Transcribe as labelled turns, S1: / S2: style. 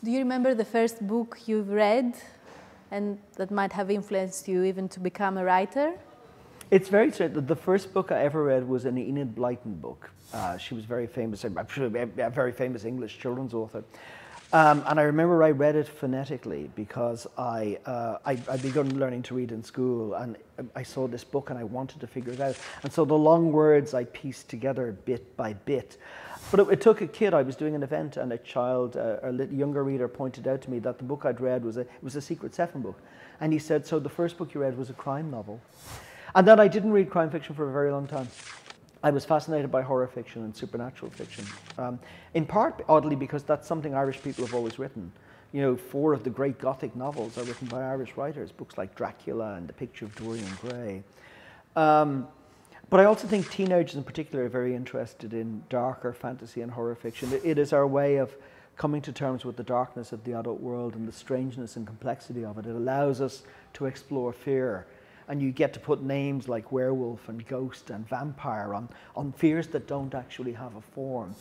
S1: Do you remember the first book you've read and that might have influenced you even to become a writer?
S2: It's very strange. The first book I ever read was an Enid Blyton book. She was very famous, I'm sure a very famous English children's author. And I remember I read it phonetically because I'd begun learning to read in school, and I saw this book and I wanted to figure it out. And so the long words I pieced together bit by bit. But it took a kid. I was doing an event and a child, a younger reader, pointed out to me that the book I'd read was a Secret Seven book. And he said, so the first book you read was a crime novel. And then I didn't read crime fiction for a very long time. I was fascinated by horror fiction and supernatural fiction, in part, oddly, because that's something Irish people have always written. You know, 4 of the great Gothic novels are written by Irish writers, books like Dracula and The Picture of Dorian Gray. But I also think teenagers in particular are very interested in darker fantasy and horror fiction. It is our way of coming to terms with the darkness of the adult world and the strangeness and complexity of it. It allows us to explore fear. And you get to put names like werewolf and ghost and vampire on fears that don't actually have a form.